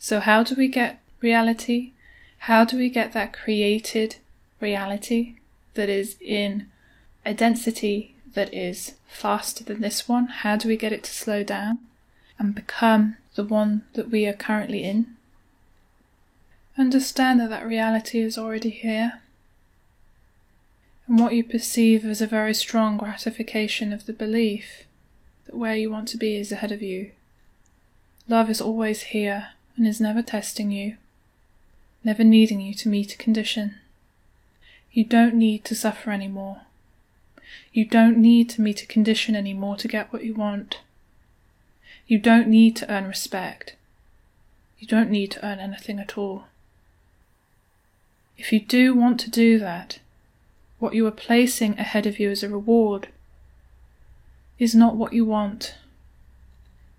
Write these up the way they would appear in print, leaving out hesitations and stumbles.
So how do we get reality? How do we get that created reality that is in a density that is faster than this one? How do we get it to slow down and become the one that we are currently in? Understand that that reality is already here. And what you perceive as a very strong gratification of the belief that where you want to be is ahead of you. Love is always here and is never testing you, never needing you to meet a condition. You don't need to suffer anymore. You don't need to meet a condition anymore to get what you want. You don't need to earn respect. You don't need to earn anything at all. If you do want to do that, what you are placing ahead of you as a reward is not what you want,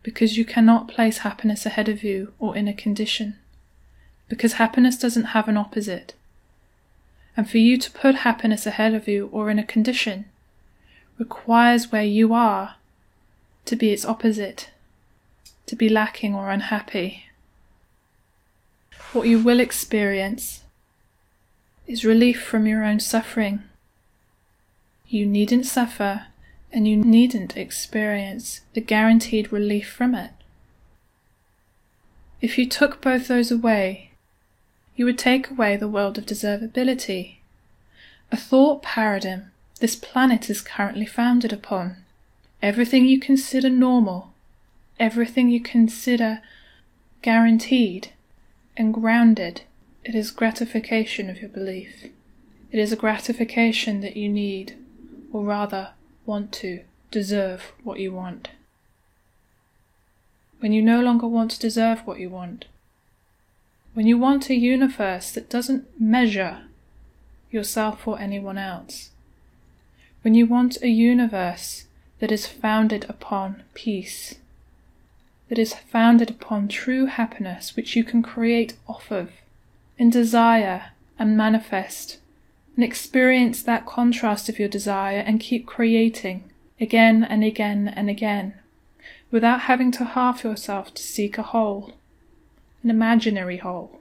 because you cannot place happiness ahead of you or in a condition, because happiness doesn't have an opposite. And for you to put happiness ahead of you or in a condition requires where you are to be its opposite, to be lacking or unhappy. What you will experience is relief from your own suffering. You needn't suffer, and you needn't experience the guaranteed relief from it. If you took both those away, you would take away the world of deservability, a thought paradigm this planet is currently founded upon. Everything you consider normal, everything you consider guaranteed and grounded, it is gratification of your belief. It is a gratification that you need, or rather want to, deserve what you want. When you no longer want to deserve what you want, when you want a universe that doesn't measure yourself or anyone else, when you want a universe that is founded upon peace, that is founded upon true happiness which you can create off of, and desire and manifest, and experience that contrast of your desire and keep creating again and again and again, without having to halve yourself to seek a whole, an imaginary whole.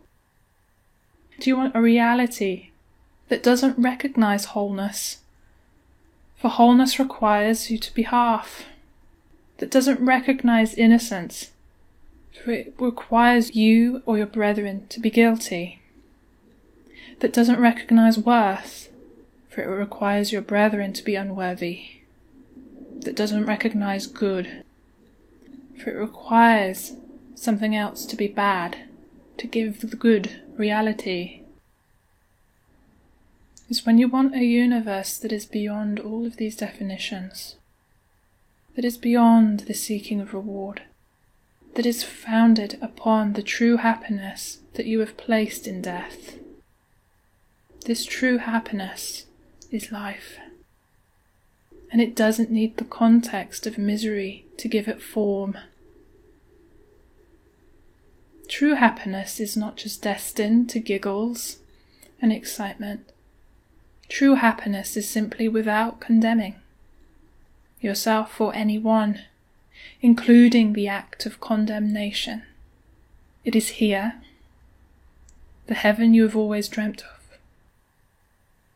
Do you want a reality that doesn't recognize wholeness? For wholeness requires you to be half. That doesn't recognize innocence, for it requires you or your brethren to be guilty. That doesn't recognize worth, for it requires your brethren to be unworthy. That doesn't recognize good, for it requires something else to be bad, to give the good reality. Is when you want a universe that is beyond all of these definitions, that is beyond the seeking of reward, that is founded upon the true happiness that you have placed in death. This true happiness is life, and it doesn't need the context of misery to give it form. True happiness is not just destined to giggles and excitement. True happiness is simply without condemning yourself or anyone, including the act of condemnation. It is here, the heaven you have always dreamt of.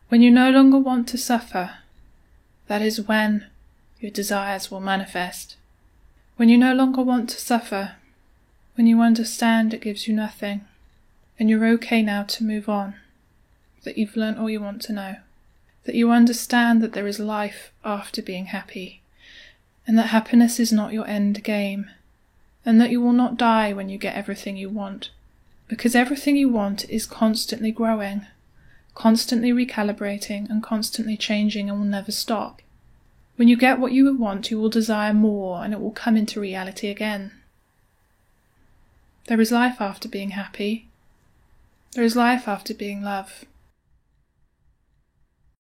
When you no longer want to suffer, that is when your desires will manifest. When you no longer want to suffer, when you understand it gives you nothing, and you're okay now to move on, that you've learnt all you want to know, that you understand that there is life after being happy, and that happiness is not your end game, and that you will not die when you get everything you want, because everything you want is constantly growing, constantly recalibrating and constantly changing and will never stop. When you get what you want, you will desire more and it will come into reality again. There is life after being happy. There is life after being love.